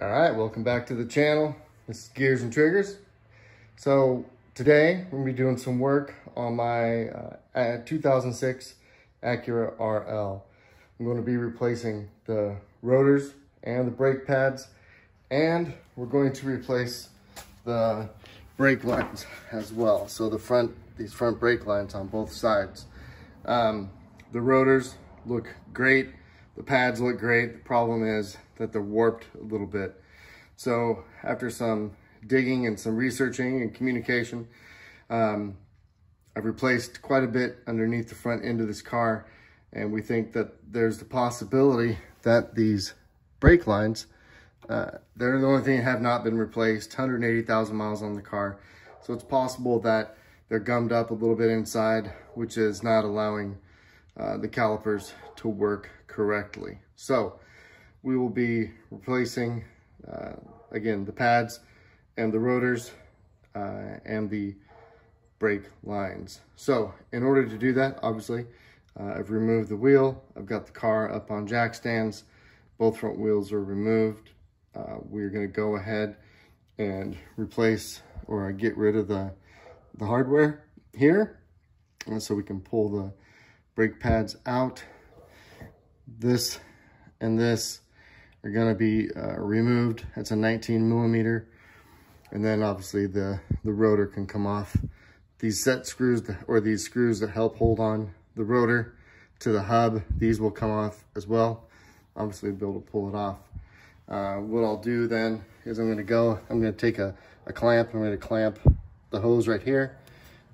All right, welcome back to the channel. This is Gears and Triggers. So today we're gonna be doing some work on my 2006 Acura RL. I'm going to be replacing the rotors and the brake pads, and we're going to replace the brake lines as well. So these front brake lines on both sides. The rotors look great. The pads look great. The problem is that they're warped a little bit. So after some digging and some researching and communication, I've replaced quite a bit underneath the front end of this car. And we think that there's the possibility that these brake lines, they're the only thing that have not been replaced, 180,000 miles on the car. So it's possible that they're gummed up a little bit inside, which is not allowing the calipers to work correctly. So we will be replacing, again, the pads and the rotors and the brake lines. So in order to do that, obviously, I've removed the wheel. I've got the car up on jack stands. Both front wheels are removed. We're gonna go ahead and replace or get rid of the hardware here. And so we can pull the brake pads out. This and this are gonna be removed. It's a 19 millimeter. And then obviously the rotor can come off. These set screws, or these screws that help hold on the rotor to the hub, these will come off as well. Obviously be able to pull it off. What I'll do then is I'm gonna take a clamp. I'm gonna clamp the hose right here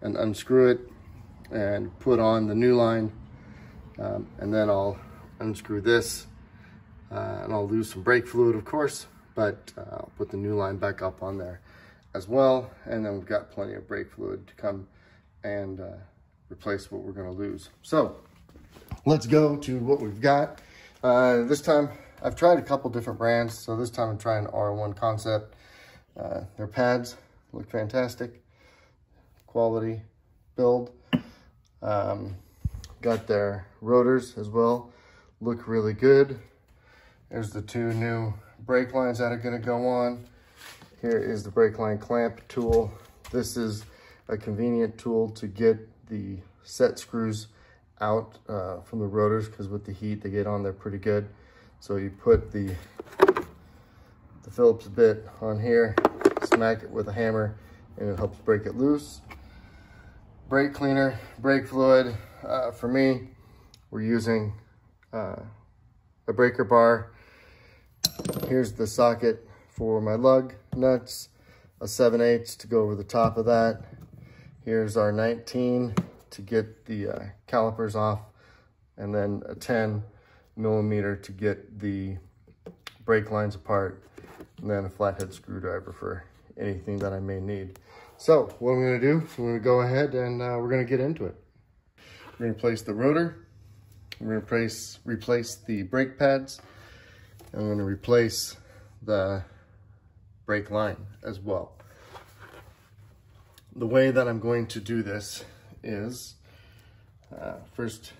and unscrew it and put on the new line. And then I'll unscrew this and I'll lose some brake fluid, of course, but I'll put the new line back up on there as well. And then we've got plenty of brake fluid to come and replace what we're gonna lose. So let's go to what we've got. This time I've tried a couple different brands. So this time I'm trying R1 Concept. Their pads look fantastic. Quality build. Got their rotors as well. Look really good. There's the two new brake lines that are gonna go on. Here is the brake line clamp tool. This is a convenient tool to get the set screws out from the rotors, because with the heat they get on there pretty good. So you put the Phillips bit on here, smack it with a hammer, and it helps break it loose. Brake cleaner, brake fluid. For me, we're using a breaker bar. Here's the socket for my lug nuts, a 7/8 to go over the top of that. Here's our 19 to get the calipers off, and then a 10 millimeter to get the brake lines apart, and then a flathead screwdriver for anything that I may need. So what I'm gonna do is I'm gonna go ahead and we're gonna get into it. We're gonna replace the rotor. We're gonna replace the brake pads. I'm gonna replace the brake line as well. The way that I'm going to do this is, first,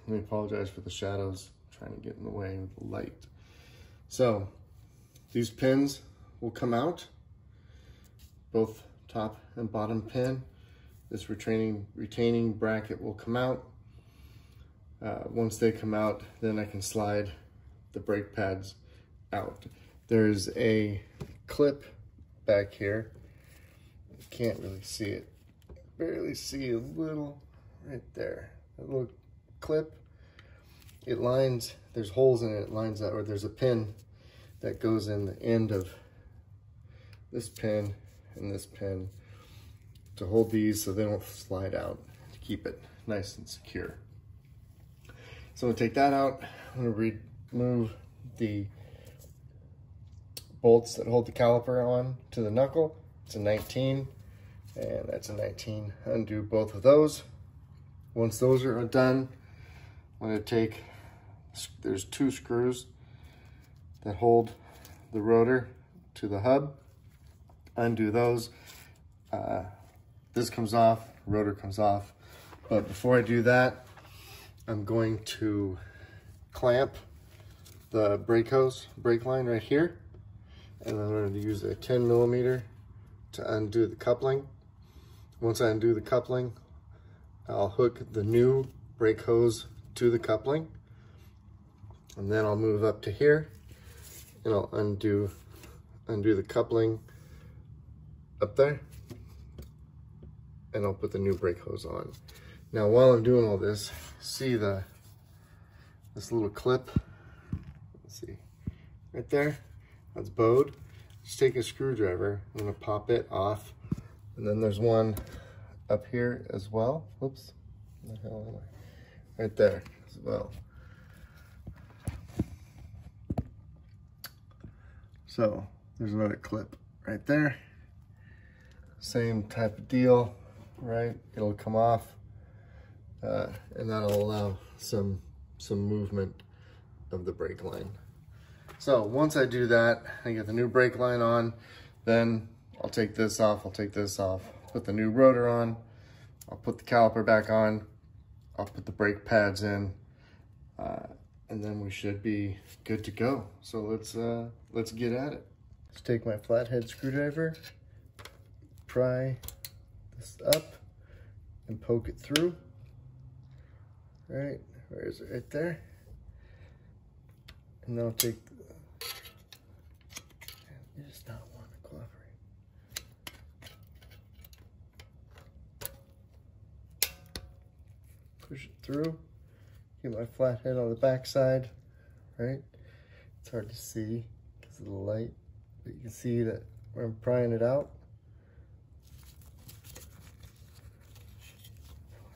let me apologize for the shadows, I'm trying to get in the way of the light. So these pins will come out, both top and bottom pin. This retaining bracket will come out. Once they come out, then I can slide the brake pads out. There's a clip back here. You can't really see it. Barely see a little right there. A little clip. It lines, there's holes in it, it lines up, or there's a pin that goes in the end of this pin and this pin to hold these so they don't slide out, to keep it nice and secure. So I'm gonna take that out. I'm gonna remove the bolts that hold the caliper on to the knuckle. It's a 19, and that's a 19. Undo both of those. Once those are done, I'm gonna take, there's two screws that hold the rotor to the hub. Undo those. This comes off, rotor comes off. But before I do that, I'm going to clamp the brake line right here. and I'm going to use a 10mm to undo the coupling. Once I undo the coupling, I'll hook the new brake hose to the coupling, and then I'll move up to here and I'll undo the coupling up there, and I'll put the new brake hose on. Now while I'm doing all this, see this little clip? Let's see, right there, that's bowed. Just take a screwdriver, I'm gonna pop it off, and then there's one up here as well. Whoops, where the hell am I? Right there as well. So there's another clip right there. Same type of deal, right? It'll come off, and that'll allow some movement of the brake line. So once I do that, I get the new brake line on, then I'll take this off, put the new rotor on, I'll put the caliper back on, I'll put the brake pads in, and then we should be good to go. So let's get at it. Let's take my flathead screwdriver, pry this up, and poke it through. Right, where is it? Right there. And then I'll take you just not want to cooperate. Push it through. Get my flathead on the back side, right? It's hard to see because of the light, but you can see that where I'm prying it out.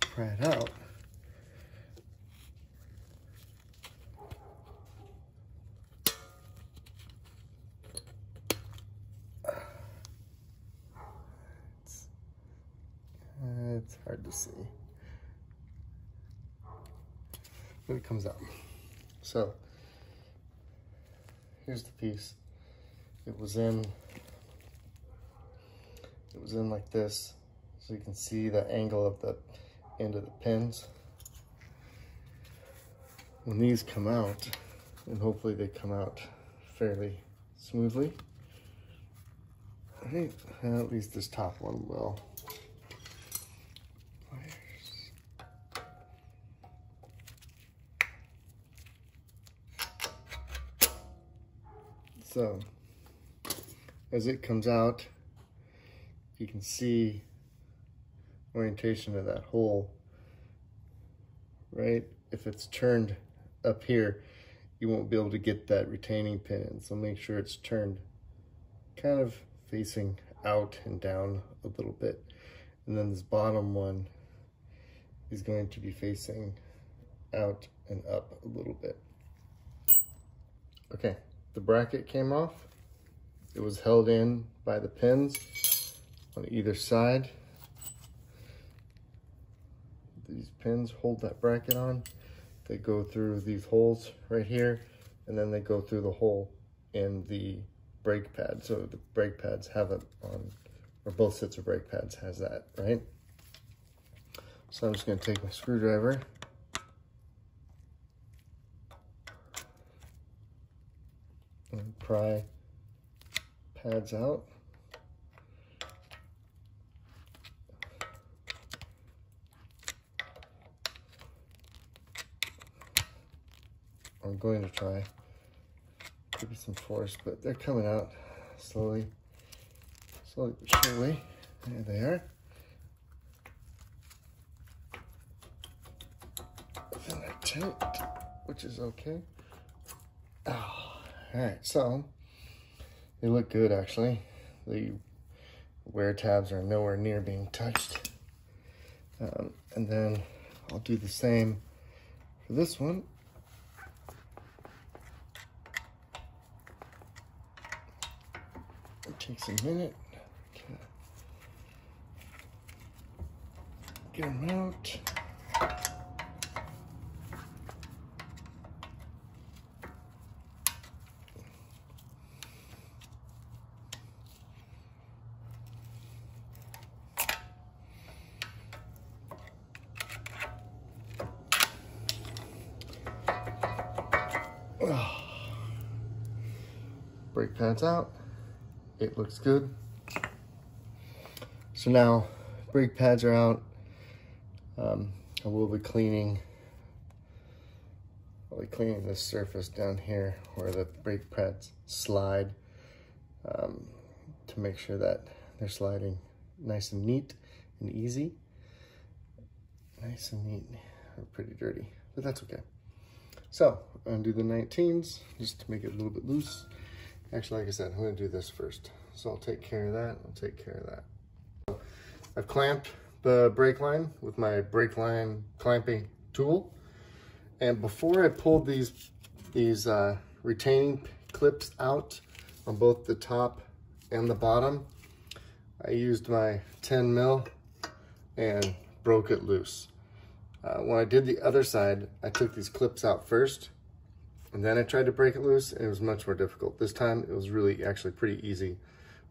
Pry it out. It's hard to see, but it comes out. So here's the piece. It was in like this, so you can see the angle of the end of the pins. When these come out, and hopefully they come out fairly smoothly, right? At least this top one will. So as it comes out, you can see orientation of that hole, right? If it's turned up here, you won't be able to get that retaining pin in. So make sure it's turned kind of facing out and down a little bit. And then this bottom one is going to be facing out and up a little bit. Okay. The bracket came off. It was held in by the pins on either side. These pins hold that bracket on. They go through these holes right here, and then they go through the hole in the brake pad. So the brake pads have it on, or both sets of brake pads has that, right? So I'm just gonna take my screwdriver, and pry pads out. I'm going to try, give it some force, but they're coming out slowly but surely. There they are. And they're tight, which is okay. Oh. All right, so they look good actually. The wear tabs are nowhere near being touched. And then I'll do the same for this one. It takes a minute. Get them out. Brake pads out. it looks good. So now brake pads are out. I will be cleaning this surface down here where the brake pads slide, to make sure that they're sliding nice and neat and easy. Nice and neat. They're pretty dirty, but that's okay. So undo the 19s just to make it a little bit loose. Actually, like I said, I'm going to do this first. So I'll take care of that. So I've clamped the brake line with my brake line clamping tool. And before I pulled these retaining clips out on both the top and the bottom, I used my 10 mil and broke it loose. When I did the other side, I took these clips out first, and then I tried to break it loose, and it was much more difficult. This time, it was really actually pretty easy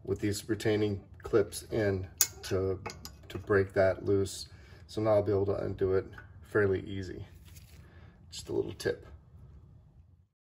with these retaining clips in to break that loose. So now I'll be able to undo it fairly easy. Just a little tip.